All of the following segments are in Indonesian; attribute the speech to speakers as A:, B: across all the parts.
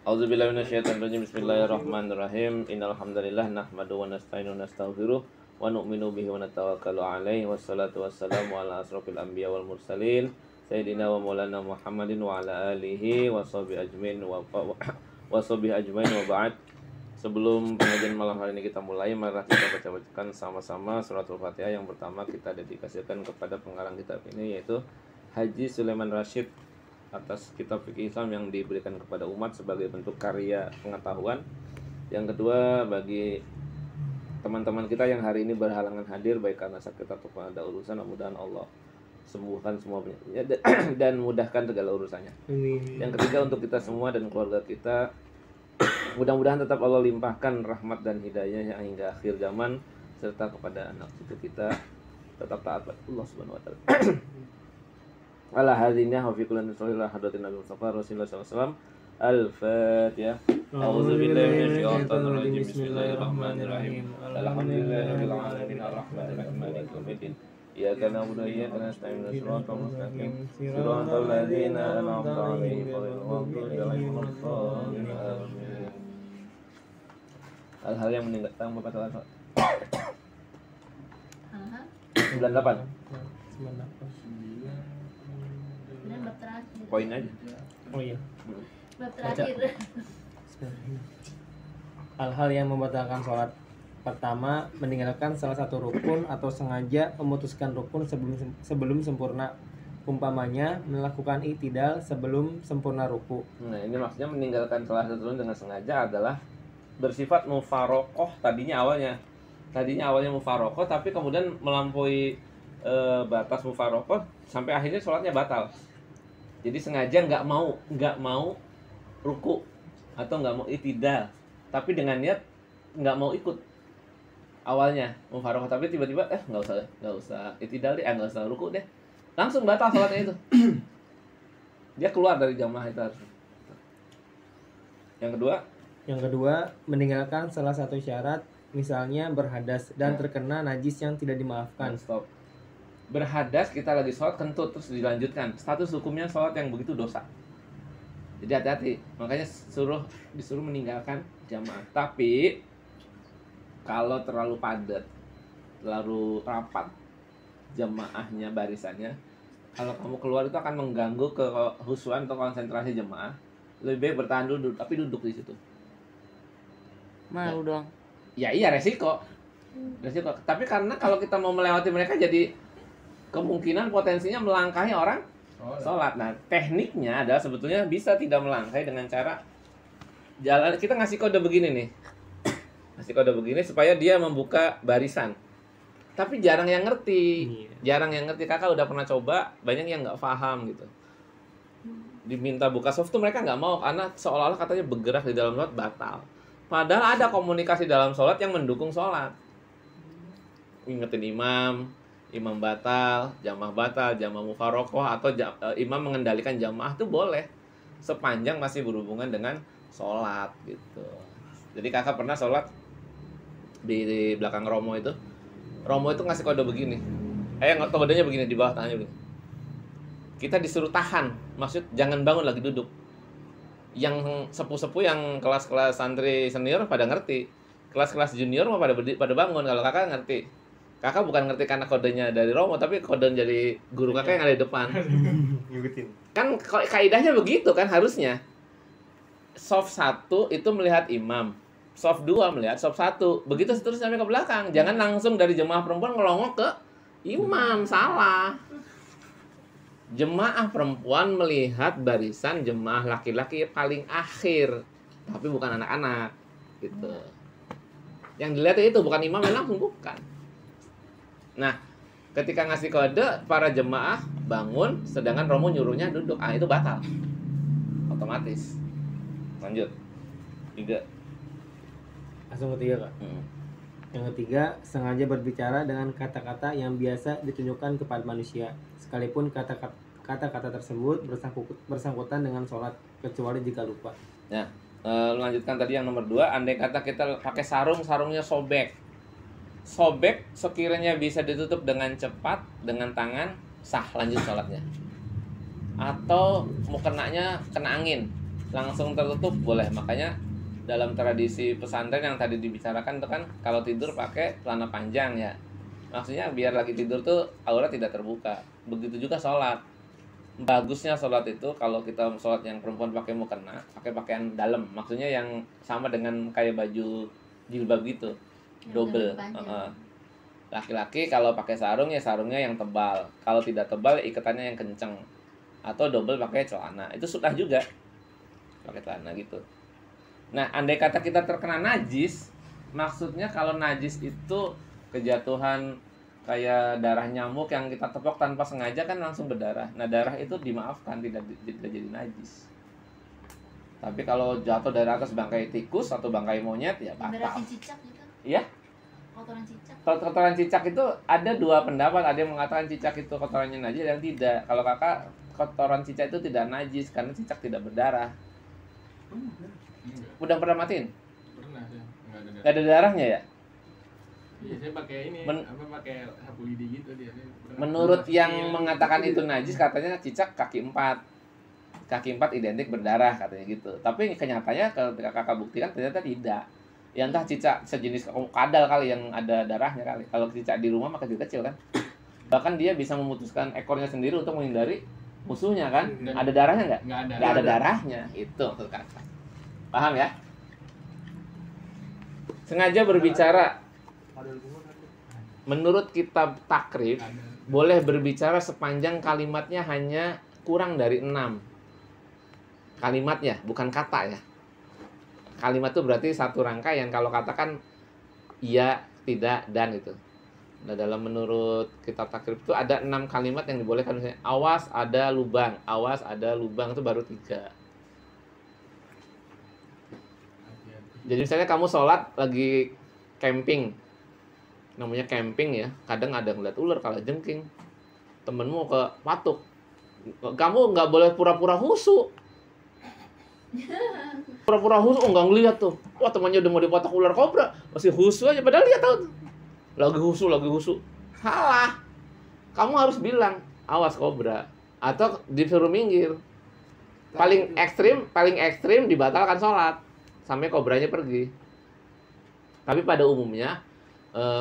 A: A'udzubillahi minasyaitonirrajim. Bismillahirrahmanirrahim. Innal hamdalillah nahmaduhu wa nasta'inu wa nastaghfiruh wa nu'minu bihi wa natawakkalu alaihi wassalatu wassalamu ala asrofil anbiya wal mursalin sayyidina wa maulana Muhammadin wa ala alihi wa sahbihi ajmain wa ba'd. Sebelum pengajian malam hari ini kita mulai, mari kita bacakan sama-sama suratul Fatihah. Yang pertama kita dedikasikan kepada pengarang kitab ini, yaitu Haji Sulaiman Rasyid, atas kitab fikih Islam yang diberikan kepada umat sebagai bentuk karya pengetahuan. Yang kedua, bagi teman-teman kita yang hari ini berhalangan hadir baik karena sakit atau ada urusan, mudah-mudahan Allah sembuhkan semua penyakitnya dan mudahkan segala urusannya. Yang ketiga, untuk kita semua dan keluarga kita, mudah-mudahan tetap Allah limpahkan rahmat dan hidayahnya hingga akhir zaman, serta kepada anak cucu kita tetap taat pada Allah Subhanahu wa taala. Ala hadinnya wa fi kulli sallallahu hadratin Nabi Mustafa Rasulullah SAW. Al-Fatihah. A'udzubillahi minasyaitonir rajim. Bismillahirrahmanirrahim. Alhamdulillahirabbil alamin arrahmanir rahim maliki yaumiddin. Iyyaka na'budu wa iyyaka nasta'in ihdinas mustaqim shiratal ladzina an'amta 'alaihim ghairil maghdubi 'alaihim waladdallin. Hal-hal yang meninggalkan membatalkan 98. Poin aja.
B: Oh iya.
C: Bab terakhir.
B: Hal-hal yang membatalkan sholat. Pertama, meninggalkan salah satu rukun atau sengaja memutuskan rukun sebelum sempurna. Umpamanya, melakukan i'tidal sebelum sempurna ruku.
A: Nah, ini maksudnya meninggalkan salah satu rukun dengan sengaja adalah bersifat mufarokoh tadinya awalnya. Tadinya awalnya mufarokoh, tapi kemudian melampaui batas mufarokoh sampai akhirnya sholatnya batal. Jadi sengaja nggak mau ruku atau nggak mau i'tidal, tapi dengan niat nggak mau ikut awalnya mufarokoh, tapi tiba-tiba nggak usah i'tidal deh, nggak usah ruku deh, langsung batal sholatnya itu. Dia keluar dari jamaah itu harus. Yang kedua,
B: meninggalkan salah satu syarat, misalnya berhadas dan terkena najis yang tidak dimaafkan.
A: Stop. Berhadas kita lagi sholat kentut terus dilanjutkan, status hukumnya sholat yang begitu dosa. Jadi hati-hati, makanya disuruh meninggalkan jamaah. Tapi kalau terlalu padat, terlalu rapat jamaahnya, barisannya, kalau kamu keluar itu akan mengganggu kehusuan atau konsentrasi jamaah. Lebih baik bertahan dulu, tapi duduk di situ.
C: Malu dong.
A: Ya iya, resiko. Tapi karena kalau kita mau melewati mereka, jadi kemungkinan potensinya melangkahi orang sholat. Nah, tekniknya adalah sebetulnya bisa tidak melangkahi dengan cara jalan. Kita ngasih kode begini nih, ngasih kode begini supaya dia membuka barisan. Tapi jarang yang ngerti. Kakak udah pernah coba, banyak yang nggak paham gitu. Diminta buka soft tuh mereka nggak mau, karena seolah-olah katanya bergerak di dalam sholat batal. Padahal ada komunikasi dalam sholat yang mendukung sholat. Ingetin imam batal, jamaah mufarokoh, atau imam mengendalikan jamaah itu boleh, sepanjang masih berhubungan dengan sholat gitu. Jadi kakak pernah sholat di belakang Romo itu ngasih kode begini, kodenya begini, di bawah tangannya begini. Kita disuruh tahan, maksud jangan bangun lagi, duduk. Yang sepuh-sepuh yang kelas-kelas santri senior pada ngerti, kelas-kelas junior mah pada bangun. Kalau kakak ngerti, kakak bukan ngerti karena kodenya dari Romo, tapi kode dari guru kakak yang ada di depan. Kan kaidahnya begitu kan harusnya. Soft 1 itu melihat imam, soft 2 melihat soft 1, begitu seterusnya sampai ke belakang. Jangan langsung dari jemaah perempuan ngelongok ke imam, salah. Jemaah perempuan melihat barisan jemaah laki-laki paling akhir, tapi bukan anak-anak gitu. Yang dilihat itu bukan imam yang langsung, bukan. Nah, ketika ngasih kode, para jemaah bangun, sedangkan Romo nyuruhnya duduk. Itu batal. Otomatis. Lanjut. 3.
B: Langsung ketiga, Kak. Yang ketiga, sengaja berbicara dengan kata-kata yang biasa ditunjukkan kepada manusia, sekalipun kata-kata tersebut bersangkutan dengan sholat, kecuali jika lupa.
A: Ya, lanjutkan tadi yang nomor 2. Andai kata kita pakai sarungnya sobek sekiranya bisa ditutup dengan cepat dengan tangan, sah, lanjut sholatnya. Atau mau kena angin, langsung tertutup boleh. Makanya dalam tradisi pesantren yang tadi dibicarakan itu kan kalau tidur pakai celana panjang ya. Maksudnya biar lagi tidur tuh aurat tidak terbuka. Begitu juga sholat. Bagusnya sholat itu kalau kita sholat yang perempuan pakai mukena, pakai pakaian dalam. Maksudnya yang sama dengan kayak baju jilbab gitu, double. Laki-laki kalau pakai sarung ya sarungnya yang tebal. Kalau tidak tebal ikatannya yang kenceng. Atau double pakai celana. Itu sunnah juga. Pakai celana gitu. Nah, andai kata kita terkena najis, maksudnya kalau najis itu kejatuhan kayak darah nyamuk yang kita tepok tanpa sengaja kan langsung berdarah. Nah, darah itu dimaafkan, tidak jadi najis. Tapi kalau jatuh dari atas bangkai tikus atau bangkai monyet ya batal.
C: Cicak gitu.
A: Iya?
C: Kotoran cicak.
A: Kalau kotoran cicak itu ada dua pendapat. Ada yang mengatakan cicak itu kotorannya najis, ada yang tidak. Kalau kakak, kotoran cicak itu tidak najis karena cicak tidak berdarah. Udah pernah matiin?
D: Pernah ya.
A: Nggak ada darahnya ya?
D: Iya, saya pakai ini, pakai sapu lidi gitu dia.
A: Menurut yang mengatakan itu najis katanya cicak kaki 4. Kaki 4 identik berdarah katanya gitu. Tapi kenyataannya ketika kakak buktikan ternyata tidak. Ya entah cicak sejenis kadal kali yang ada darahnya kali. Kalau cicak di rumah mah kecil-kecil kan. Bahkan dia bisa memutuskan ekornya sendiri untuk menghindari musuhnya kan. Ada darahnya nggak? Nggak ada darahnya. Itu maksud kakak. Paham ya? Sengaja berbicara. Menurut kitab takrib boleh berbicara sepanjang kalimatnya hanya kurang dari 6 kalimatnya, bukan kata ya. Kalimat itu berarti satu rangkaian. Kalau katakan iya, tidak, dan itu. Nah, dalam menurut kitab takrib itu ada 6 kalimat yang dibolehkan. Misalnya awas ada lubang, awas ada lubang, itu baru 3. Jadi misalnya kamu sholat lagi camping, namanya camping ya, kadang ada ngeliat ular kalajengking, temenmu ke patuk, kamu nggak boleh pura-pura husu. Pura-pura husu, nggak ngeliat tuh, wah temannya udah mau dipatok ular kobra, masih husu aja, padahal dia tahu lagi husu, salah. Kamu harus bilang awas kobra, atau disuruh minggir. Paling ekstrim dibatalkan sholat sampai kobranya pergi. Tapi pada umumnya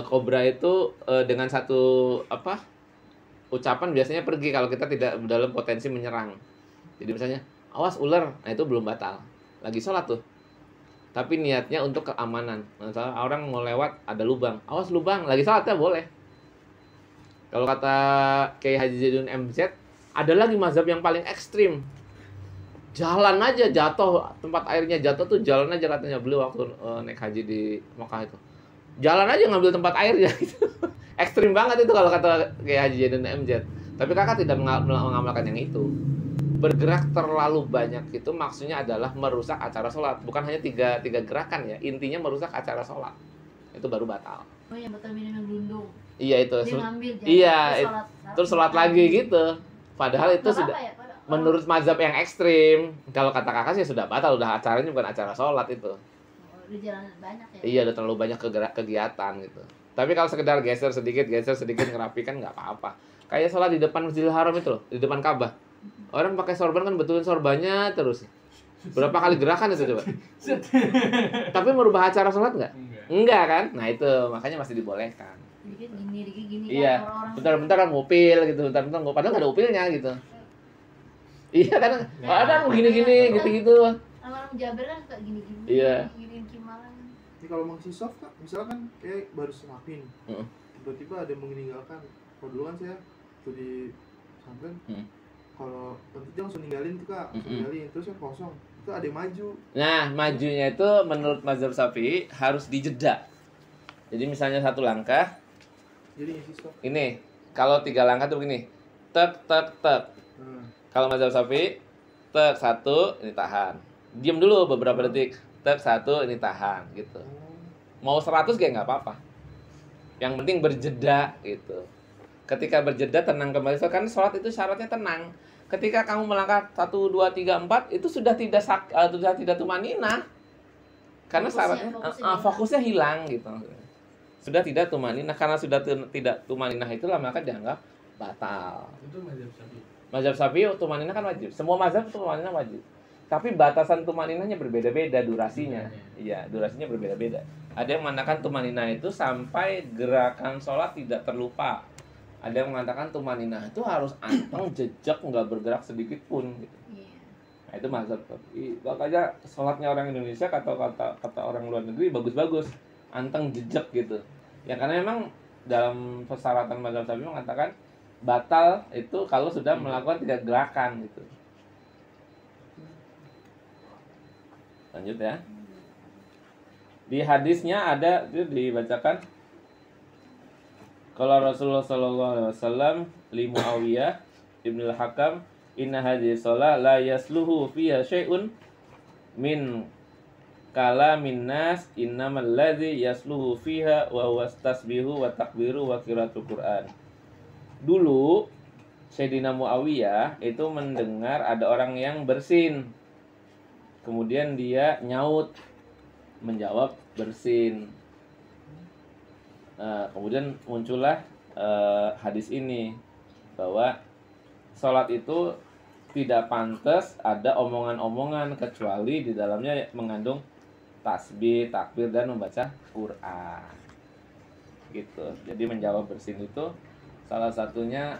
A: kobra itu dengan satu ucapan biasanya pergi kalau kita tidak dalam potensi menyerang. Jadi misalnya awas ular, nah itu belum batal, lagi sholat tuh, tapi niatnya untuk keamanan. Misalnya orang mau lewat ada lubang, awas lubang, lagi sholatnya boleh. Kalau kata Kiai Haji Zaidun MZ, ada lagi mazhab yang paling ekstrim, jalan aja jatuh, tempat airnya jatuh tuh jalan aja katanya beliau waktu naik haji di Mekah itu. Jalan aja ngambil tempat airnya gitu. Ekstrim banget itu kalau kata kayak Haji Zaidun MZ. Tapi kakak tidak mengamalkan yang itu. Bergerak terlalu banyak itu maksudnya adalah merusak acara sholat. Bukan hanya tiga gerakan ya. Intinya merusak acara sholat. Itu baru batal.
C: Oh yang batal minum yang gelundung.
A: Iya itu.
C: Dia ngambil,
A: iya, terus sholat lagi gitu. Padahal itu sudah
C: ya,
A: menurut mazhab yang ekstrim. Kalau kata kakak sih sudah batal. Udah acaranya bukan acara sholat itu.
C: Udah jalan banyak ya?
A: Iya, udah terlalu banyak kegiatan gitu. Tapi kalau sekedar geser sedikit ngerapikan nggak apa-apa. Kayak sholat di depan Masjidil Haram itu loh, di depan Ka'bah. Orang pakai sorban kan betulin sorbannya terus. Berapa kali gerakan itu coba? Tapi merubah acara sholat nggak? Enggak kan? Nah itu makanya masih dibolehkan.
C: Dikit gini
A: Iya,
C: kan,
A: bentar-bentar kan ngupil gitu, bentar-bentar ngupil, padahal nggak ada upilnya gitu. Iya kan? Ada gini-gini gitu-gitu.
C: Orang Jaber kan kayak gini-gini.
A: Iya.
C: Gini kimalan.
E: Ini kalau masih soft kak, misalkan kayak baru serapin, tiba-tiba ada yang meninggalkan. Kalau dulu kan saya tuh di pesantren, kalau penting langsung ninggalin tuh kak, ninggalin terus kan kosong, itu ada yang maju.
A: Nah majunya itu menurut mazhab Syafi'i harus dijeda. Jadi misalnya 1 langkah,
E: jadi ngisi soft.
A: ini kalau 3 langkah tuh begini, tek. Kalau mazhab Syafi'i, tek 1 ini tahan, diam dulu beberapa detik, tek 1 ini tahan gitu. Mau 100 kayak nggak apa-apa. Yang penting berjeda gitu. Ketika berjeda tenang kembali, kan sholat itu syaratnya tenang. Ketika kamu melangkah 1, 2, 3, 4 itu sudah tidak tumanina. Karena syaratnya fokusnya hilang gitu. Sudah tidak tumanina, karena sudah tidak tumanina itulah maka dianggap batal.
D: Itu mazhab Syafi'i.
A: Mazhab Syafi'i tumanina kan wajib. Semua mazhab tumanina wajib. Tapi batasan tumaninahnya berbeda-beda durasinya. Iya, durasinya berbeda-beda. Ada yang mengatakan tumaninah itu sampai gerakan sholat tidak terlupa. Ada yang mengatakan tumaninah itu harus anteng jejak, nggak bergerak sedikit pun. Gitu.
C: Iya.
A: Nah, itu mazhab. Makanya sholatnya orang Indonesia kata orang luar negeri bagus-bagus, anteng jejak gitu. Ya karena memang dalam persyaratan mazhab Syafi'i mengatakan batal itu kalau sudah melakukan 3 gerakan gitu. Lanjut ya. Di hadisnya ada itu dibacakan kalau Rasulullah sallallahu alaihi wasallam li Muawiyah Ibnu al-Hakam, inna hadhihi shalah la yasluhu fiha syai'un min kalamin nas, innamal ladzi yasluhu fiha wa huwa tasbihu wa takbiru wa qiraatul Qur'an. Dulu Sayyidina Muawiyah itu mendengar ada orang yang bersin. Kemudian dia nyaut, menjawab bersin. Kemudian muncullah hadis ini bahwa sholat itu tidak pantas ada omongan-omongan kecuali di dalamnya mengandung tasbih, takbir, dan membaca Quran. Gitu. Jadi menjawab bersin itu salah satunya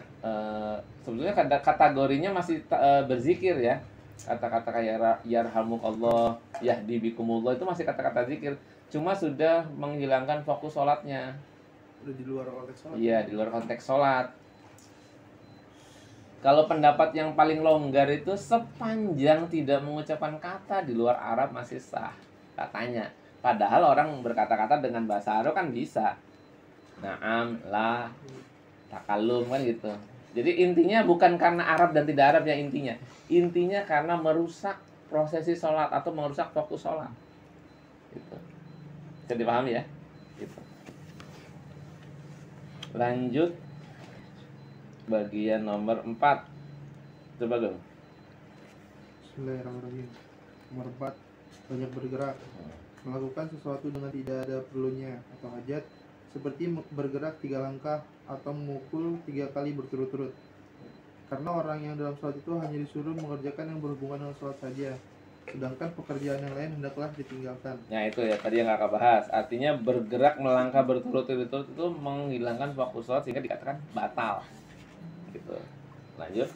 A: sebetulnya kategorinya masih berzikir ya. Kata-kata kayak yarhamukallah, yahdi bikumullah itu masih kata-kata zikir, cuma sudah menghilangkan fokus sholatnya.
E: Udah di luar konteks sholat.
A: Iya, di luar konteks sholat. Kalau pendapat yang paling longgar itu sepanjang tidak mengucapkan kata di luar Arab masih sah katanya. Padahal orang berkata-kata dengan bahasa Arab kan bisa. Naam, la, takallum kan gitu. Jadi intinya bukan karena Arab dan tidak Arab yang intinya. Intinya karena merusak prosesi sholat atau merusak fokus sholat. Gitu. Bisa dipahami ya? Gitu. Lanjut bagian nomor 4. Coba dong.
E: Bismillahirrahmanirrahim. Nomor 4, banyak bergerak. Melakukan sesuatu dengan tidak ada perlunya atau hajat, seperti bergerak 3 langkah atau memukul 3 kali berturut-turut. Karena orang yang dalam sholat itu hanya disuruh mengerjakan yang berhubungan dengan sholat saja, sedangkan pekerjaan yang lain hendaklah ditinggalkan.
A: Nah itu ya tadi yang kakak bahas. Artinya bergerak melangkah berturut-turut itu menghilangkan fokus sholat sehingga dikatakan batal. Gitu. Lanjut.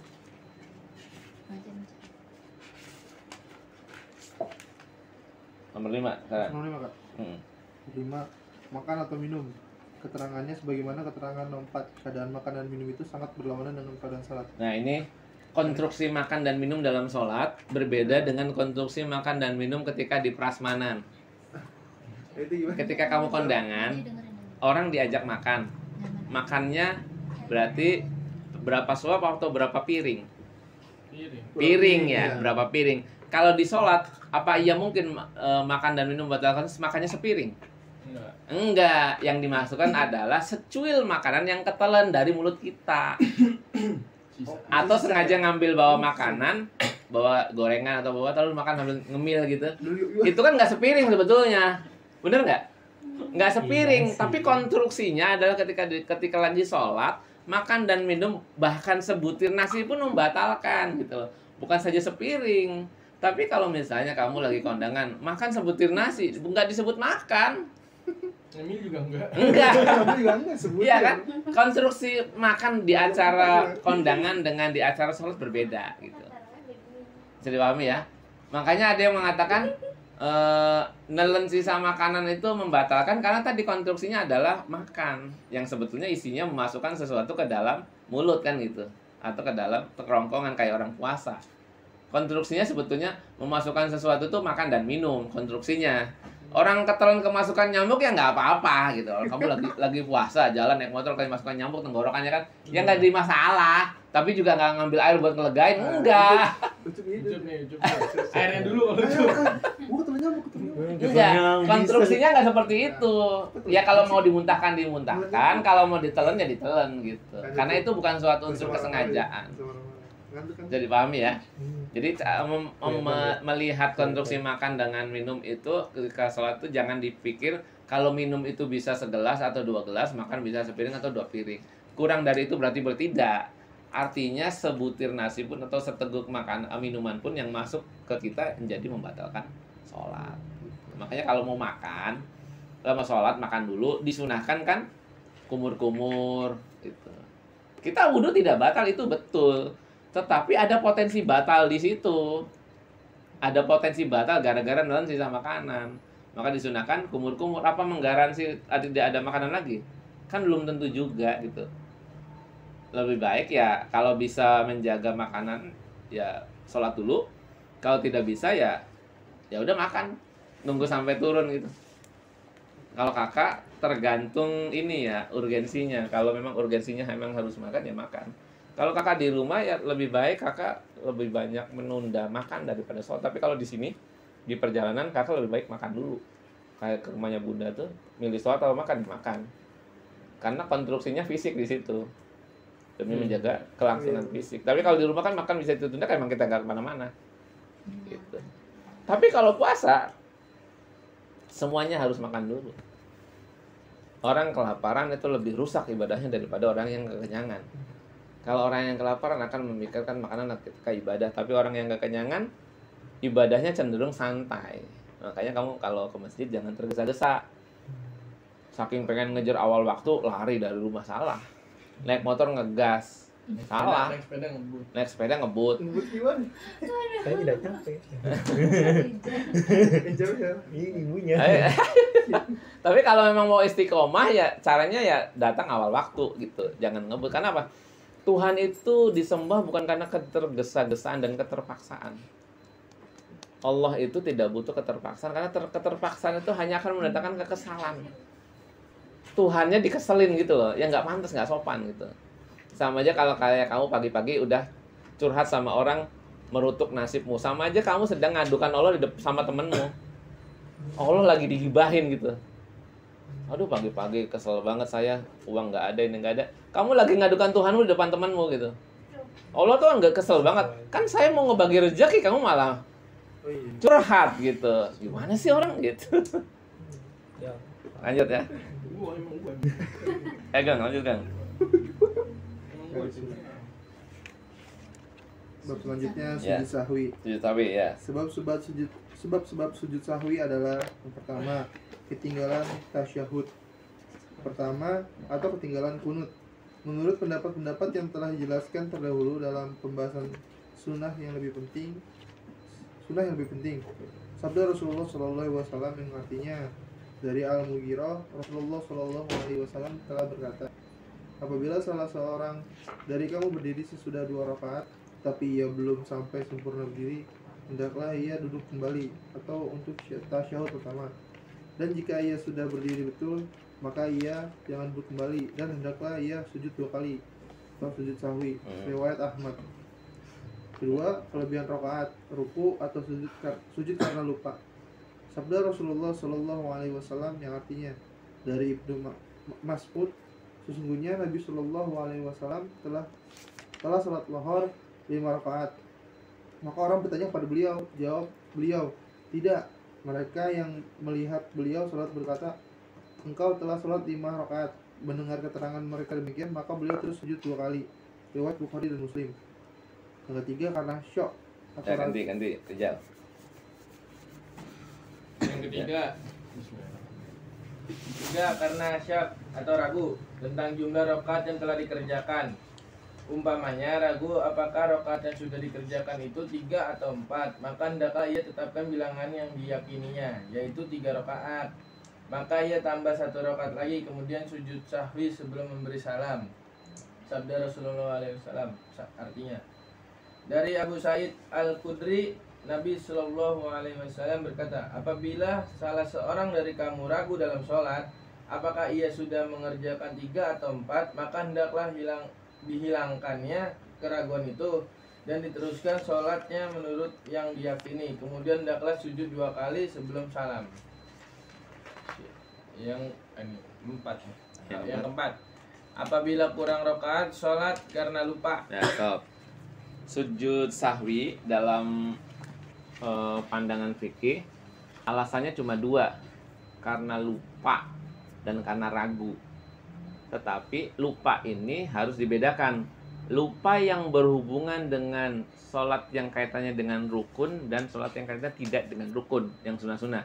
A: Nomor 5 sekarang.
E: Nomor 5 Kak. 5, makan atau minum. Keterangannya sebagaimana keterangan nomor 4, keadaan makan dan minum itu sangat berlawanan dengan keadaan salat.
A: Nah ini konstruksi makan dan minum dalam sholat berbeda dengan konstruksi makan dan minum ketika di prasmanan.
E: Itu gimana?
A: Ketika kamu kondangan, orang diajak makan. Makannya berarti berapa suap atau berapa piring? Piring ya, berapa piring. Kalau di sholat, apa iya mungkin makan dan minum batalkan makannya sepiring? Enggak, yang dimasukkan adalah secuil makanan yang ketelan dari mulut kita. Atau sengaja ngambil bawa makanan, bawa gorengan atau bawa lalu makan sambil ngemil gitu. Itu kan nggak sepiring sebetulnya. Bener nggak? Nggak sepiring, tapi konstruksinya adalah ketika lagi sholat, makan dan minum bahkan sebutir nasi pun membatalkan gitu. Bukan saja sepiring. Tapi kalau misalnya kamu lagi kondangan, makan sebutir nasi, nggak disebut makan.
D: Ngemil juga enggak.
A: Iya kan? Konstruksi makan di acara kondangan dengan di acara sholat berbeda gitu. Bisa dipahami ya? Makanya ada yang mengatakan nelen sisa makanan itu membatalkan karena tadi konstruksinya adalah makan yang sebetulnya isinya memasukkan sesuatu ke dalam mulut kan gitu, atau ke dalam kerongkongan kayak orang puasa. Konstruksinya sebetulnya memasukkan sesuatu itu makan dan minum konstruksinya. Orang ketelan kemasukan nyamuk ya nggak apa-apa gitu. Kamu lagi puasa jalan naik motor kayak masukkan nyamuk tenggorokannya kan, ya nggak jadi masalah. Tapi juga nggak ngambil air buat ngelegain, enggak.
D: Ucup nih. Airnya dulu kalau ucup.
A: Enggak, konstruksinya nggak seperti itu. Ya kalau mau dimuntahkan, kalau mau ditelan ya ditelan gitu. Karena itu bukan suatu unsur kesengajaan. Jadi pahami ya. Jadi melihat konstruksi makan dengan minum itu ketika sholat itu jangan dipikir kalau minum itu bisa segelas atau 2 gelas, makan bisa sepiring atau 2 piring. Kurang dari itu berarti bertidak. Artinya sebutir nasi pun atau seteguk minuman pun yang masuk ke kita menjadi membatalkan sholat. Makanya kalau mau makan, mau sholat makan dulu, disunahkan kan kumur-kumur gitu. Kita wudhu tidak batal itu betul, tetapi ada potensi batal di situ. Ada potensi batal gara-gara nelan sisa makanan. Maka disunahkan kumur-kumur. Apa menggaransi tidak ada makanan lagi? Kan belum tentu juga gitu. Lebih baik ya kalau bisa menjaga makanan ya sholat dulu. Kalau tidak bisa ya udah makan, nunggu sampai turun gitu. Kalau kakak tergantung ini ya urgensinya. Kalau memang urgensinya memang harus makan ya makan. Kalau kakak di rumah ya lebih baik kakak lebih banyak menunda makan daripada sholat. Tapi kalau di sini di perjalanan kakak lebih baik makan dulu. Kayak ke rumahnya bunda tuh milih sholat atau makan dimakan. Karena konstruksinya fisik di situ demi menjaga kelangsungan fisik. Tapi kalau di rumah kan makan bisa ditunda kan emang kita nggak kemana-mana. Gitu. Tapi kalau puasa semuanya harus makan dulu. Orang kelaparan itu lebih rusak ibadahnya daripada orang yang kekenyangan. Kalau orang yang kelaparan akan memikirkan makanan ketika ibadah, tapi orang yang kekenyangan ibadahnya cenderung santai. Makanya kamu kalau ke masjid jangan tergesa-gesa. Saking pengen ngejar awal waktu, lari dari rumah salah. Naik motor ngegas, salah. Naik sepeda ngebut.
E: Ngebut gimana?
B: Saya tidak capek.
E: Jauh ya.
B: Ibunya.
A: Tapi kalau memang mau istiqomah ya caranya ya datang awal waktu gitu. Jangan ngebut. Karena apa? Tuhan itu disembah bukan karena ketergesa-gesaan dan keterpaksaan. Allah itu tidak butuh keterpaksaan karena keterpaksaan itu hanya akan mendatangkan kekesalan. Tuhannya dikeselin gitu loh, ya nggak pantas, nggak sopan gitu. Sama aja kalau kayak kamu pagi-pagi udah curhat sama orang merutuk nasibmu, sama aja kamu sedang ngadukan Allah sama temenmu. Allah lagi digibahin gitu. Aduh pagi-pagi kesel banget saya, uang nggak ada, ini nggak ada. Kamu lagi ngadukan Tuhanmu di depan temanmu gitu. Allah tuh nggak kesel banget. Kan saya mau ngebagi rezeki, kamu malah curhat gitu. Gimana sih orang gitu? Lanjut ya. Gang, lanjut Gang.
E: Bab selanjutnya sujud sahwi.
A: Sujud sahwi ya.
E: Sebab sujud sahwi adalah yang pertama ketinggalan tasyahud pertama atau ketinggalan kunut. Menurut pendapat-pendapat yang telah dijelaskan terdahulu dalam pembahasan sunnah yang lebih penting. Sabda Rasulullah SAW yang artinya dari Al-Mughirah, Rasulullah SAW telah berkata, apabila salah seorang dari kamu berdiri sesudah 2 rakaat, tapi ia belum sampai sempurna berdiri, hendaklah ia duduk kembali atau untuk tasyahud pertama. Dan jika ia sudah berdiri betul, maka ia jangan duduk kembali dan hendaklah ia sujud 2 kali atau sujud sahwi. Riwayat Ahmad. Kedua, kelebihan rakaat, ruku atau sujud karena lupa. Sabda Rasulullah SAW yang artinya dari Ibnu Mas'ud, sesungguhnya Nabi SAW telah salat zuhur 5 rakaat. Maka orang bertanya kepada beliau, jawab beliau, tidak. Mereka yang melihat beliau salat berkata, engkau telah salat 5 rakaat. Mendengar keterangan mereka demikian, maka beliau terus sujud 2 kali. Riwayat Bukhari dan Muslim. Yang ketiga karena syok.
A: Ganti Rijal.
D: Yang ketiga karena syak atau ragu tentang jumlah rakaat yang telah dikerjakan. Umpamanya ragu apakah rakaat yang sudah dikerjakan itu 3 atau 4, maka hendaklah ia tetapkan bilangan yang diyakininya, yaitu 3 rakaat. Maka ia tambah 1 rakaat lagi, kemudian sujud sahwi sebelum memberi salam. Sabda Rasulullah SAW artinya dari Abu Sa'id Al-Khudri, Nabi Shallallahu Alaihi Wasallam berkata, apabila salah seorang dari kamu ragu dalam sholat, apakah ia sudah mengerjakan 3 atau 4, maka hendaklah dihilangkannya keraguan itu dan diteruskan sholatnya menurut yang diyakini. Kemudian hendaklah sujud 2 kali sebelum salam. Yang keempat, apabila kurang rakaat sholat karena lupa.
A: Ya, stop. Sujud sahwi dalam pandangan fikih alasannya cuma 2, karena lupa dan karena ragu. Tetapi lupa ini harus dibedakan lupa yang berhubungan dengan sholat yang kaitannya dengan rukun dan sholat yang kaitannya tidak dengan rukun, yang sunnah-sunnah.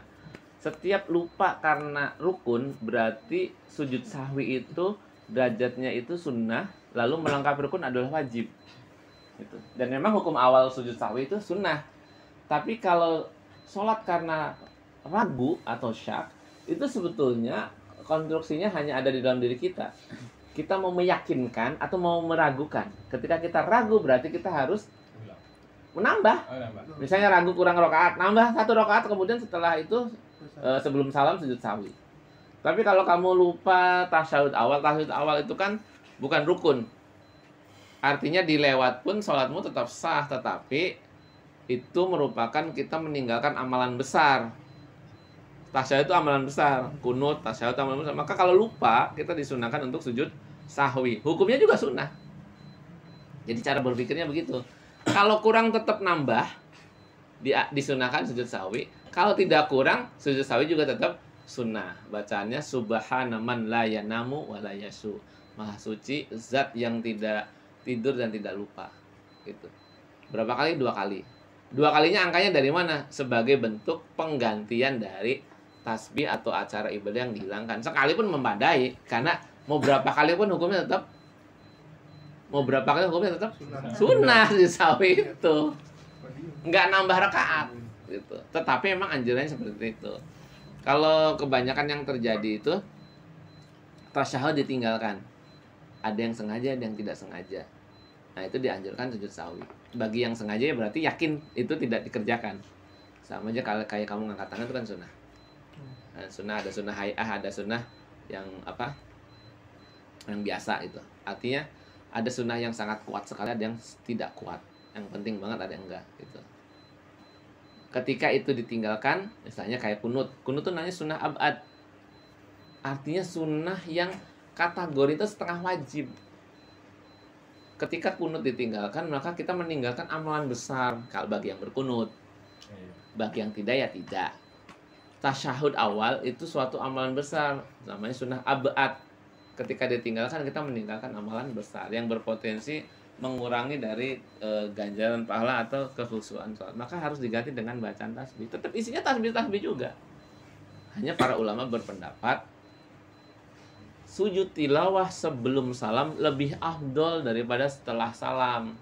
A: Setiap lupa karena rukun berarti sujud sahwi itu derajatnya itu sunnah, lalu melengkapi rukun adalah wajib. Gitu. Dan memang hukum awal sujud sahwi itu sunnah. Tapi kalau sholat karena ragu atau syak, itu sebetulnya konstruksinya hanya ada di dalam diri kita. Kita mau meyakinkan atau mau meragukan. Ketika kita ragu berarti kita harus menambah. Misalnya ragu kurang rakaat, nambah 1 rakaat, kemudian setelah itu sebelum salam sujud sahwi. Tapi kalau kamu lupa tasyahud awal itu kan bukan rukun. Artinya dilewat pun sholatmu tetap sah, tetapi itu merupakan kita meninggalkan amalan besar. Tasyahud itu amalan besar, kunut, tasyahud itu amalan besar. Maka kalau lupa, kita disunahkan untuk sujud sahwi. Hukumnya juga sunnah. Jadi cara berpikirnya begitu. Kalau kurang tetap nambah, disunahkan sujud sahwi. Kalau tidak kurang, sujud sahwi juga tetap sunnah. Bacaannya subhana man la yanamu wa la yasu. Maha suci zat yang tidak tidur dan tidak lupa. Gitu. Berapa kali? 2 kali. 2 kalinya angkanya dari mana? Sebagai bentuk penggantian dari tasbih atau acara ibadah yang dihilangkan. Sekalipun memadai, karena mau berapa kali pun hukumnya tetap sunnah di sahwi itu. Enggak nambah rakaat gitu. Tetapi memang anjurannya seperti itu. Kalau kebanyakan yang terjadi itu tasyahud ditinggalkan. Ada yang sengaja, ada yang tidak sengaja. Nah, itu dianjurkan sujud sahwi. Bagi yang sengaja ya berarti yakin itu tidak dikerjakan. Sama aja kalau kayak kamu ngangkat tangan itu kan sunnah. Nah, sunnah ada sunnah hay'ah, ada sunnah yang apa? Yang biasa itu. Artinya ada sunnah yang sangat kuat sekali, ada yang tidak kuat. Yang penting banget ada yang enggak gitu. Ketika itu ditinggalkan, misalnya kayak kunut. Kunut itu namanya sunnah abad. Artinya sunnah yang kategori itu setengah wajib. Ketika kunut ditinggalkan, maka kita meninggalkan amalan besar kalau bagi yang berkunut. Bagi yang tidak ya tidak. Tasyahud awal itu suatu amalan besar, namanya sunnah abad. Ketika ditinggalkan, kita meninggalkan amalan besar yang berpotensi mengurangi dari ganjaran pahala atau kekhusyuan sholat. Maka harus diganti dengan bacaan tasbih. Tetap isinya tasbih-tasbih juga. Hanya para ulama berpendapat sujud tilawah sebelum salam lebih afdol daripada setelah salam.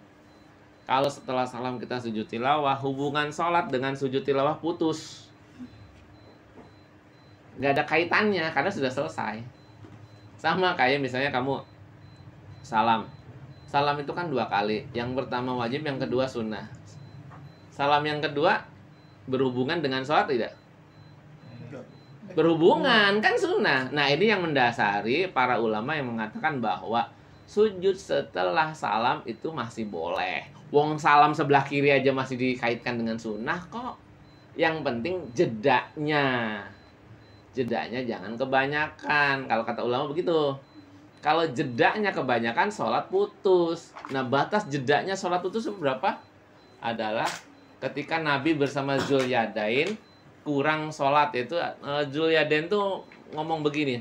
A: Kalau setelah salam kita sujud tilawah, hubungan sholat dengan sujud tilawah putus. Nggak ada kaitannya karena sudah selesai. Sama kayak misalnya kamu salam. Salam itu kan 2 kali. Yang pertama wajib, yang kedua sunnah. Salam yang kedua berhubungan dengan sholat tidak? Berhubungan, kan sunnah. Nah, ini yang mendasari para ulama yang mengatakan bahwa sujud setelah salam itu masih boleh. Wong salam sebelah kiri aja masih dikaitkan dengan sunnah kok. Yang penting jedanya. Jedanya jangan kebanyakan. Kalau kata ulama begitu. Kalau jedanya kebanyakan, sholat putus. Nah, batas jedanya sholat putus berapa? Adalah ketika Nabi bersama Zulyadain kurang sholat. Itu Zulyadain tuh ngomong begini,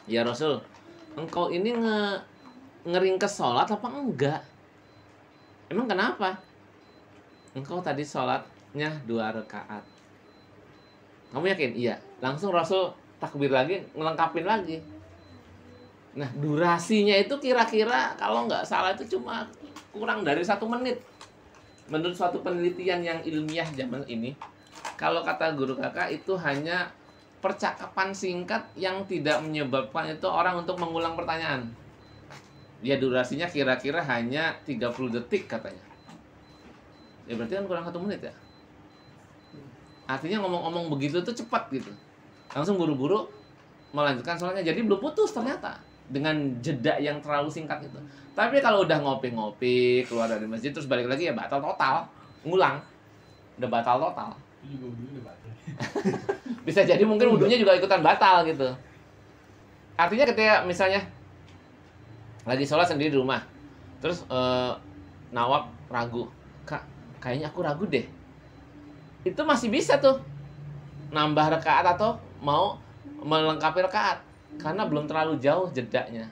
A: ya Rasul, engkau ini ngeringkes sholat apa enggak? Emang kenapa? Engkau tadi sholatnya 2 rakaat. Kamu yakin? Iya. Langsung Rasul takbir lagi, ngelengkapin lagi. Nah, durasinya itu kira-kira kalau nggak salah itu cuma kurang dari 1 menit. Menurut suatu penelitian yang ilmiah zaman ini, kalau kata guru kakak itu hanya percakapan singkat yang tidak menyebabkan itu orang untuk mengulang pertanyaan. Ya durasinya kira-kira hanya 30 detik katanya. Ya berarti kan kurang 1 menit ya. Artinya ngomong-ngomong begitu tuh cepat gitu. Langsung buru-buru melanjutkan sholatnya. Jadi belum putus ternyata dengan jeda yang terlalu singkat itu. Tapi kalau udah ngopi-ngopi keluar dari masjid terus balik lagi ya batal total. Ngulang. Udah batal total. Bisa jadi mungkin wudunya juga ikutan batal gitu. Artinya ketika misalnya lagi sholat sendiri di rumah, terus Nawab ragu, Kak, kayaknya aku ragu deh. Itu masih bisa tuh nambah rakaat atau mau melengkapi rakaat karena belum terlalu jauh jedanya.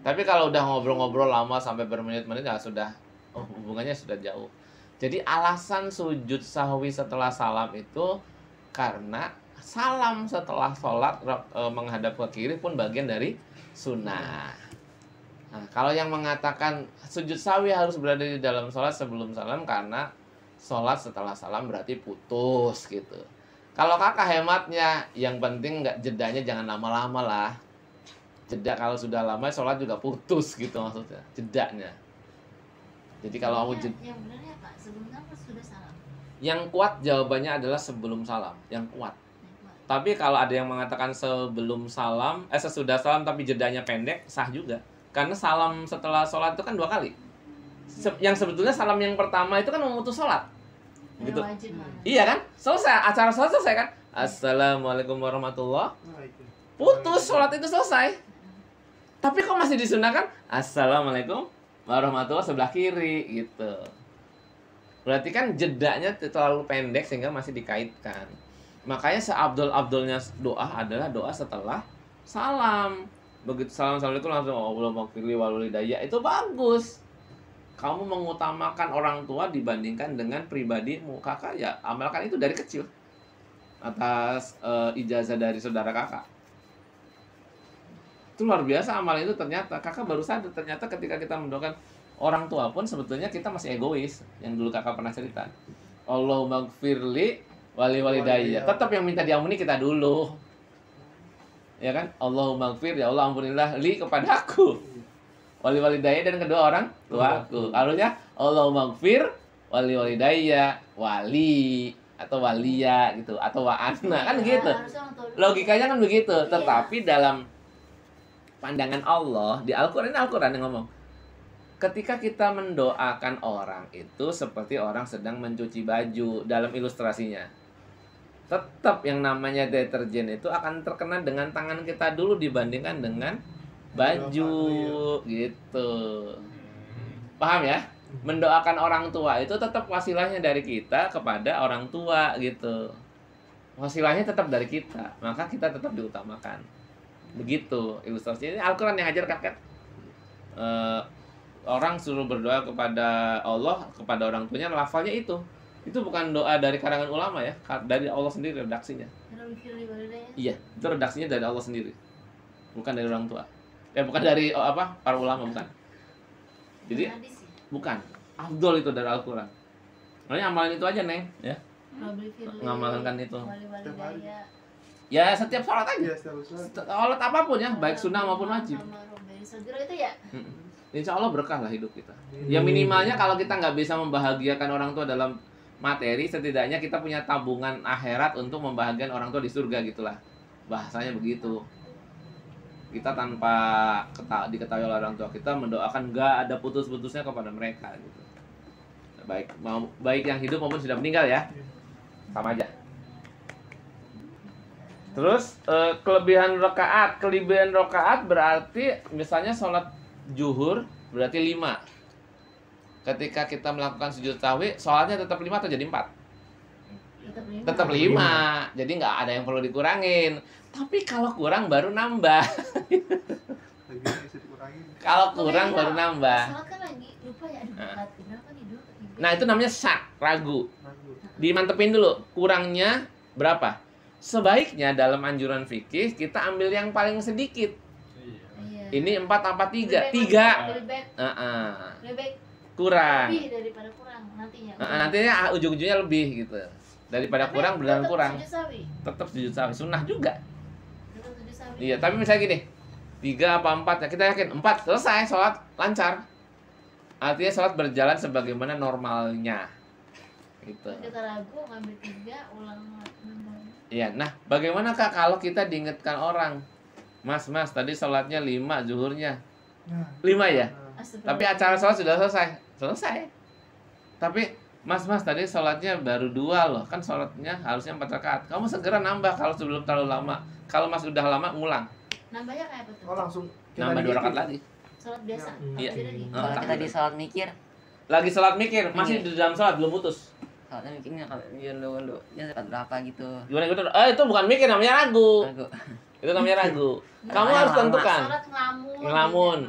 A: Tapi kalau udah ngobrol-ngobrol lama sampai bermenit-menit ya sudah, hubungannya sudah jauh. Jadi alasan sujud sahwi setelah salam itu karena salam setelah sholat menghadap ke kiri pun bagian dari sunnah. Nah, kalau yang mengatakan sujud sahwi harus berada di dalam sholat sebelum salam karena sholat setelah salam berarti putus gitu. Kalau kakak hematnya, yang penting nggak jedanya jangan lama-lama lah. Jeda kalau sudah lama sholat juga putus gitu maksudnya, jedanya. Jadi kalau kamu
C: yang benarnya apa? Sebelum apa sudah salam?
A: Yang kuat jawabannya adalah sebelum salam, yang kuat. Tapi kalau ada yang mengatakan sebelum salam, sesudah salam tapi jedanya pendek, sah juga. Karena salam setelah sholat itu kan 2 kali. Yang sebetulnya salam yang pertama itu kan memutus sholat. Gitu.
C: Wajib,
A: Iya kan? Selesai, acara sholat selesai kan? Assalamualaikum warahmatullahi. Putus, sholat itu selesai. Tapi kok masih disunahkan? Assalamualaikum warahmatullahi sebelah kiri gitu. Berarti kan jedanya terlalu pendek sehingga masih dikaitkan. Makanya seabdul-abdulnya doa adalah doa setelah salam. Begitu salam assalamualaikum langsung Allahumma ighfirli walidayya, itu bagus. Kamu mengutamakan orang tua dibandingkan dengan pribadimu. Kakak ya amalkan itu dari kecil atas ijazah dari saudara kakak. Itu luar biasa amal itu ternyata. Kakak baru sadar ternyata ketika kita mendoakan orang tua pun sebetulnya kita masih egois. Yang dulu kakak pernah cerita. Allahumma ighfirli walidayya. Tetap yang minta diampuni kita dulu. Ya kan? Allahumma ighfir, ya Allah ampunilah li kepadaku. Walidayya dan kedua orang tuaku. Harusnya Allahumma ighfir walidayya, wali atau walia gitu atau wa'ana kan gitu. Logikanya kan begitu. Tetapi dalam pandangan Allah di Al-Qur'an yang ngomong, ketika kita mendoakan orang itu seperti orang sedang mencuci baju dalam ilustrasinya. Tetap yang namanya deterjen itu akan terkena dengan tangan kita dulu dibandingkan dengan baju gitu. Paham ya? Mendoakan orang tua itu tetap wasilahnya dari kita kepada orang tua gitu. Wasilahnya tetap dari kita, maka kita tetap diutamakan. Begitu ilustrasinya. Ini Al-Qur'an yang ajar kakek. Orang suruh berdoa kepada Allah, kepada orang tuanya, lafalnya itu. Itu bukan doa dari karangan ulama ya, dari Allah sendiri redaksinya. Iya, itu redaksinya dari Allah sendiri. Bukan dari orang tua. Bukan dari para ulama, bukan. Jadi bukan. Afdol itu dari Al-Qur'an. Makanya amalan itu aja, Neng, ya. Ngamalkan itu. Ya, setiap sholat aja. Sholat apapun ya, baik sunnah maupun wajib. Insya Allah berkah lah hidup kita. Ya minimalnya kalau kita nggak bisa membahagiakan orang tua dalam materi, setidaknya kita punya tabungan akhirat untuk membahagiakan orang tua di surga gitulah. Bahasanya begitu. Kita tanpa diketahui oleh orang tua kita mendoakan nggak ada putus-putusnya kepada mereka gitu. Baik yang hidup maupun sudah meninggal ya, sama aja. Terus kelebihan rakaat berarti misalnya sholat zuhur berarti 5. Ketika kita melakukan sujud sahwi, sholatnya tetap 5 atau jadi 4? Tetap 5. Jadi nggak ada yang perlu dikurangin. Tapi kalau kurang baru nambah. Kalau kurang baru nambah. Nah itu namanya syak, ragu. Dimantepin dulu. Kurangnya berapa? Sebaiknya dalam anjuran fikih kita ambil yang paling sedikit. Ini 4 apa 3? 3. Kurang.
C: Lebih daripada kurang nantinya.
A: Nantinya ujung-ujungnya lebih gitu. Daripada kurang beneran kurang. Tetap sujud sahwi. Sunnah juga. Iya, tapi misalnya gini, 3 apa 4 ya, kita yakin 4 selesai, sholat lancar. Artinya sholat berjalan sebagaimana normalnya. Gitu.
C: Kita ragu ngambil 3 ulang.
A: Iya, nah bagaimana Kak kalau kita diingatkan orang, Mas tadi sholatnya 5 zuhurnya 5 ya? Tapi acara sholat sudah selesai. Tapi Mas tadi sholatnya baru 2 loh, kan sholatnya harusnya 4 rakaat. Kamu segera nambah kalau sebelum terlalu lama. Kalau Mas udah lama, ngulang.
C: Nambahnya kayak apa tuh?
E: Oh langsung
A: Nambah 2 rakaat lagi.
C: Sholat biasa.
A: Iya.
F: Kalau tadi sholat mikir,
A: Lagi sholat mikir, masih di dalam sholat belum putus.
F: sholatnya mikirnya kalau dulu ya sholat berapa gitu.
A: Gimana gitu? Itu bukan mikir, namanya ragu. Itu namanya ragu. Kamu harus tentukan.
C: Sholat ngelamun.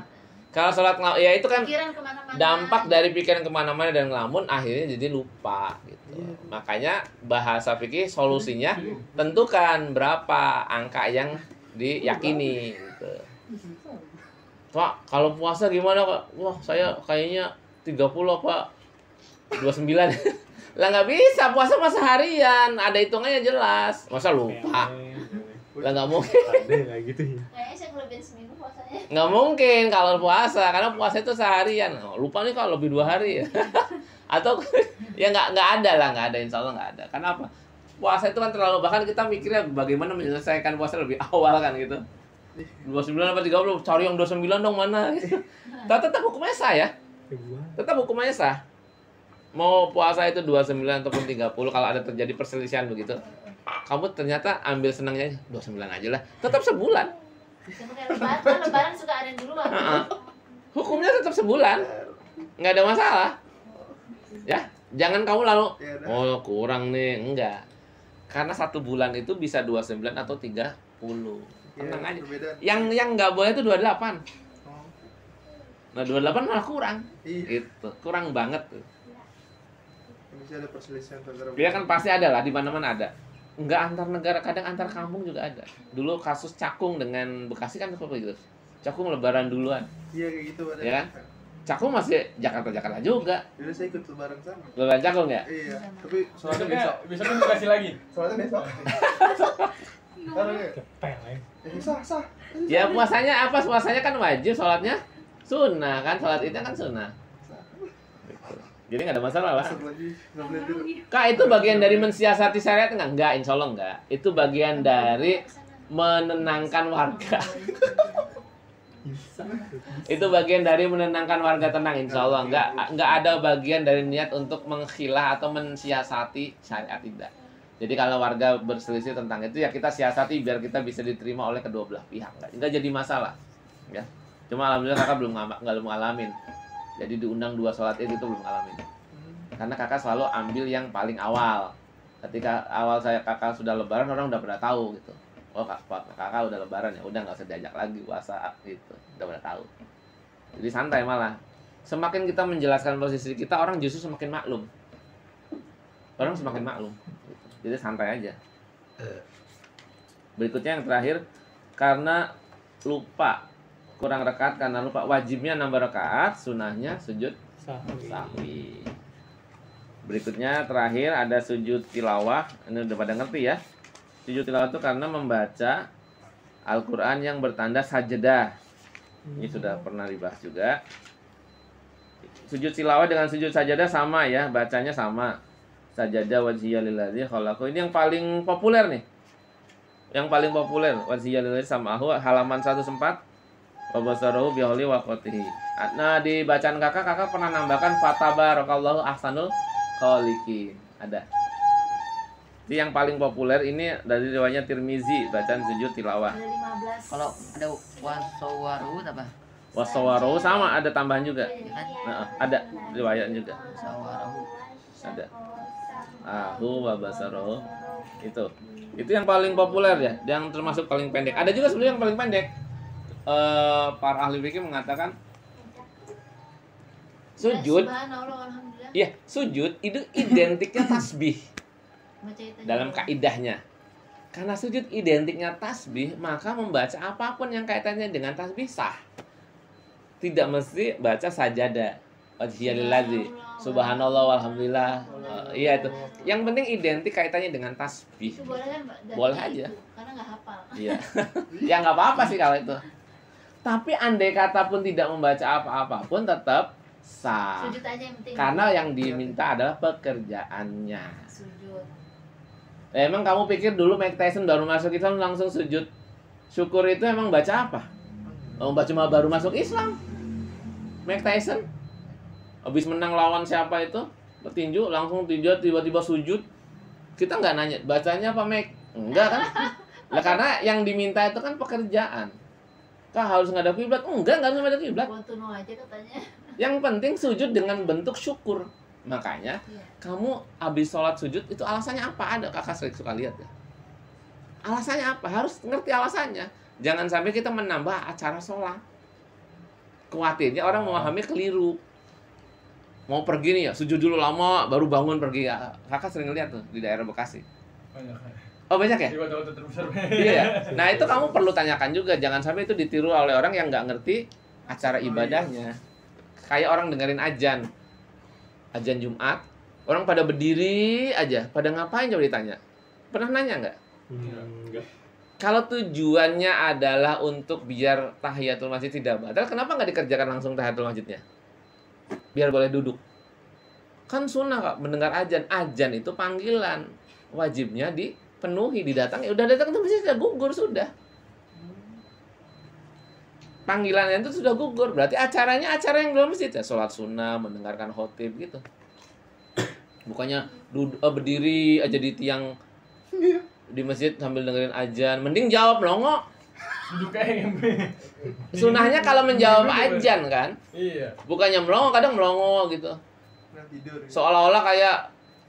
A: Kalau sholat ya itu kan
C: Pikiran kemana-mana.
A: dampak dari pikiran kemana-mana dan ngelamun akhirnya jadi lupa gitu. Makanya bahasa fikih solusinya tentukan berapa angka yang diyakini gitu. Pak, kalau puasa gimana Pak? Wah, saya kayaknya 30 Pak. 29. Lah nggak bisa, puasa masa harian, ada hitungannya jelas. Masa lupa? Lah nggak mungkin.
B: Ada kayak gitu ya.
C: Kayaknya saya kelebihan seminggu puasanya.
A: Nggak mungkin kalau puasa, karena puasa itu seharian. Oh, lupa nih kalau lebih 2 hari ya. Atau ya nggak ada lah, nggak ada, insya Allah nggak ada. Kenapa? Puasa itu kan terlalu, bahkan kita mikirnya bagaimana menyelesaikan puasa lebih awal kan gitu. 29 apa 30, cari yang 29 dong mana gitu. Tetap hukumnya sah ya. Tetap hukumnya sah. Mau puasa itu 29 ataupun 30, kalau ada terjadi perselisihan begitu, kamu ternyata ambil senangnya 29 aja lah, tetap sebulan.
C: Sama kayak lebaran, kan lebaran suka ada yang duluan.
A: Hukumnya tetap sebulan, nggak ada masalah. Ya, jangan kamu lalu, oh kurang nih, enggak. Karena 1 bulan itu bisa 29 atau 30. Tenang aja. Yang nggak boleh itu 28. Nah 28 malah kurang, gitu, kurang banget tuh.
E: Bisa ada perselisihan antara.
A: Dia kan pasti ada lah, di mana-mana ada. Enggak antar negara, kadang antar kampung juga ada. Dulu kasus Cakung dengan Bekasi kan seperti itu. Cakung lebaran duluan.
E: Iya kayak gitu ada.
A: Ya kan? Cakung masih Jakarta juga.
E: Jadi saya ikut lebaran sama.
A: Lebaran Cakung ya?
E: Iya, tapi sholatnya
D: Besoknya,
E: besok.
D: besoknya dikasih lagi.
E: Sholatnya besok. Taruh ya. Sah.
A: Ya puasanya apa? Puasanya kan wajib, sholatnya sunnah kan? Sholat itu kan sunnah. Gitu. Jadi nggak ada masalah lah.
E: Masuk lagi, nggak boleh tidur.
A: Kak, itu bagian dari mensiasati syariat enggak? Enggak, insya Allah enggak. Itu bagian dari menenangkan warga. Itu bagian dari menenangkan warga tenang, insya Allah. Enggak ada bagian dari niat untuk mengkhilah atau mensiasati syariat, tidak. Jadi kalau warga berselisih tentang itu, ya kita siasati biar kita bisa diterima oleh kedua belah pihak. Enggak jadi masalah. Ya. Cuma alhamdulillah kakak belum ngalamin. Jadi diundang 2 sholat itu belum ngalamin. Karena kakak selalu ambil yang paling awal. Ketika awal kakak sudah lebaran, orang udah pada tahu gitu. Oh kakak udah lebaran ya, udah nggak usah diajak lagi puasa gitu. Udah pada tahu. Jadi santai malah. Semakin kita menjelaskan posisi kita, orang justru semakin maklum. Orang semakin maklum. Gitu. Jadi santai aja. Berikutnya yang terakhir, karena lupa, kurang rakaat karena lupa, wajibnya nambah rakaat, sunahnya sujud sahwi. Berikutnya terakhir ada sujud tilawah. Ini udah pada ngerti ya. Sujud tilawah itu karena membaca Al-Quran yang bertanda sajadah. Ini sudah pernah dibahas juga. Sujud tilawah dengan sujud sajadah sama ya, bacanya sama. Sajadah wajhiyya lillazi khalaqahu. Ini yang paling populer nih. Yang paling populer wajhiyya lillazi samahu, halaman 104. Wa basarahu bihauli wa quwwatihi. Nah, di bacaan kakak pernah nambahkan fatabarakallahu ahsanul khaliqin. Ada. Jadi yang paling populer ini dari riwayatnya Tirmizi, bacaan sujud tilawah.
C: Ada 15.
F: Kalau ada wasawaru apa?
A: Wasawaru sama ada tambahan juga. Nah, ada riwayat juga.
F: Wasawaru.
A: Ada. Wa basarahu. Itu yang paling populer ya, yang termasuk paling pendek. Ada juga sebenarnya yang paling pendek. Para ahli fikih mengatakan sujud,
C: Subhanallah, alhamdulillah.
A: ya sujud itu identiknya tasbih
C: Baca itu
A: dalam
C: juga.
A: kaidahnya. Karena sujud identiknya tasbih, maka membaca apapun yang kaitannya dengan tasbih sah. Tidak mesti baca sajadah. Wajhiyya lillazi, subhanallah walhamdulillah. Iya itu. Yang penting identik kaitannya dengan tasbih.
C: Itu boleh kan, Mbak? Dan
A: Boleh
C: itu,
A: aja.
C: Karena nggak hafal.
A: Iya. Ya nggak apa-apa sih kalau itu. Tapi andai kata pun tidak membaca apa-apa pun tetap sah.
C: Sujud aja yang penting.
A: Karena yang diminta adalah pekerjaannya.
C: Sujud.
A: Emang kamu pikir dulu Mike Tyson baru masuk Islam langsung sujud syukur itu emang baca apa? Oh, cuma baru masuk Islam. Mike Tyson habis menang lawan siapa itu? Petinju, langsung tiba-tiba sujud. Kita nggak nanya, bacanya apa Mike? Enggak kan? Lah karena yang diminta itu kan pekerjaan. Kah harus ngadap kiblat? Enggak harus ngadap kiblat.
C: Kontuno aja katanya.
A: Yang penting sujud dengan bentuk syukur. Makanya
C: Iya.
A: kamu habis sholat sujud itu alasannya apa? Ada kakak sering suka lihat ya. Alasannya apa? Harus ngerti alasannya. Jangan sampai kita menambah acara sholat. khawatirnya orang memahami keliru. Mau pergi nih ya, sujud dulu lama, baru bangun pergi. Ya, kakak sering lihat tuh di daerah Bekasi.
D: Banyak.
A: Oh banyak ya?
D: Di kota-kota terbesar.
A: Iya ya. Nah itu kamu perlu tanyakan juga, jangan sampai itu ditiru oleh orang yang nggak ngerti acara ibadahnya. Kayak orang dengerin azan Jumat, orang pada berdiri aja, pada ngapain coba ditanya? Pernah nanya nggak?
B: Enggak.
A: Kalau tujuannya adalah untuk biar tahiyatul masjid tidak batal, kenapa nggak dikerjakan langsung tahiyatul masjidnya? Biar boleh duduk. Kan sunnah kak, mendengar azan. Azan itu panggilan, wajibnya dipenuhi, didatangi. Udah datang ke masjid sudah gugur sudah. Panggilannya itu sudah gugur. Berarti acaranya acara yang dalam masjid ya, sholat sunnah, mendengarkan khotib gitu. Bukannya berdiri aja di tiang di masjid sambil dengerin azan. Mending jawab melongo.
D: Duduk kayak
A: Sunnahnya kalau menjawab azan kan.
D: Iya.
A: Bukannya melongo, kadang melongo gitu.
E: Nah, tidur.
A: Seolah-olah kayak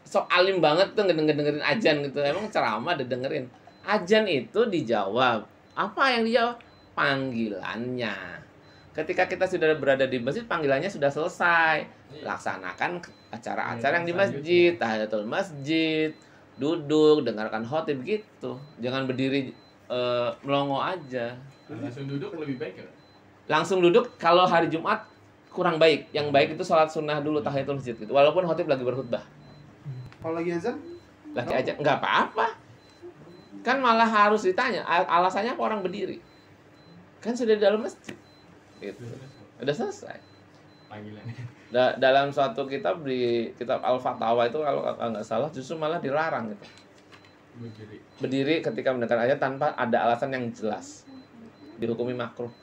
A: sok alim banget tuh dengerin azan gitu. Emang ceramah dengerin. Azan itu dijawab. Apa yang dijawab? Panggilannya. Ketika kita sudah berada di masjid, panggilannya sudah selesai. Laksanakan acara-acara yang di masjid, tahiyatul masjid, duduk, dengarkan khotib gitu. Jangan berdiri melongo aja.
D: Langsung duduk lebih baik ya?
A: Langsung duduk kalau hari Jumat kurang baik. Yang baik itu sholat sunnah dulu tahiyatul masjid gitu. Walaupun khotib lagi berkhutbah.
E: Kalau lagi azan,
A: Lagi aja nggak apa-apa. Kan malah harus ditanya alasannya apa orang berdiri. Kan sudah di dalam masjid. Gitu. Udah selesai.
D: Panggilannya.
A: Dalam suatu kitab di kitab Al-Fatawa itu kalau nggak salah justru malah dilarang gitu. Berdiri ketika mendengar ayat tanpa ada alasan yang jelas. Dihukumi makruh.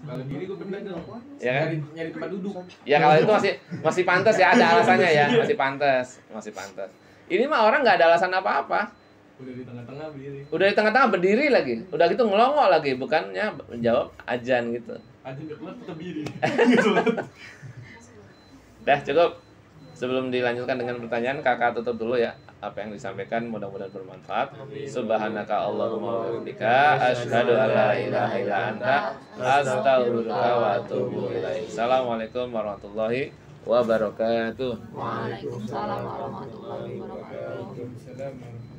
D: Kalau diri gue pernah dong.
A: Ya kan?
D: Nyari tempat duduk.
A: Ya kalau itu masih pantas ya, ada alasannya ya, masih pantas. Ini mah orang nggak ada alasan apa-apa.
D: Udah di tengah-tengah berdiri.
A: Udah di tengah-tengah berdiri lagi. Udah gitu ngelongo lagi, bukannya menjawab azan gitu.
D: Azan gak kelar tetap berdiri.
A: Dah cukup. Sebelum dilanjutkan dengan pertanyaan, kakak tutup dulu ya. Apa yang disampaikan mudah-mudahan bermanfaat. Subhanaka Allahumma wa bihamdika asyhadu an la ilaha illa anta astaghfiruka wa atubu ilaik. Assalamualaikum warahmatullahi wabarakatuh.
C: Waalaikumsalam warahmatullahi wabarakatuh.
D: Waalaikumsalam.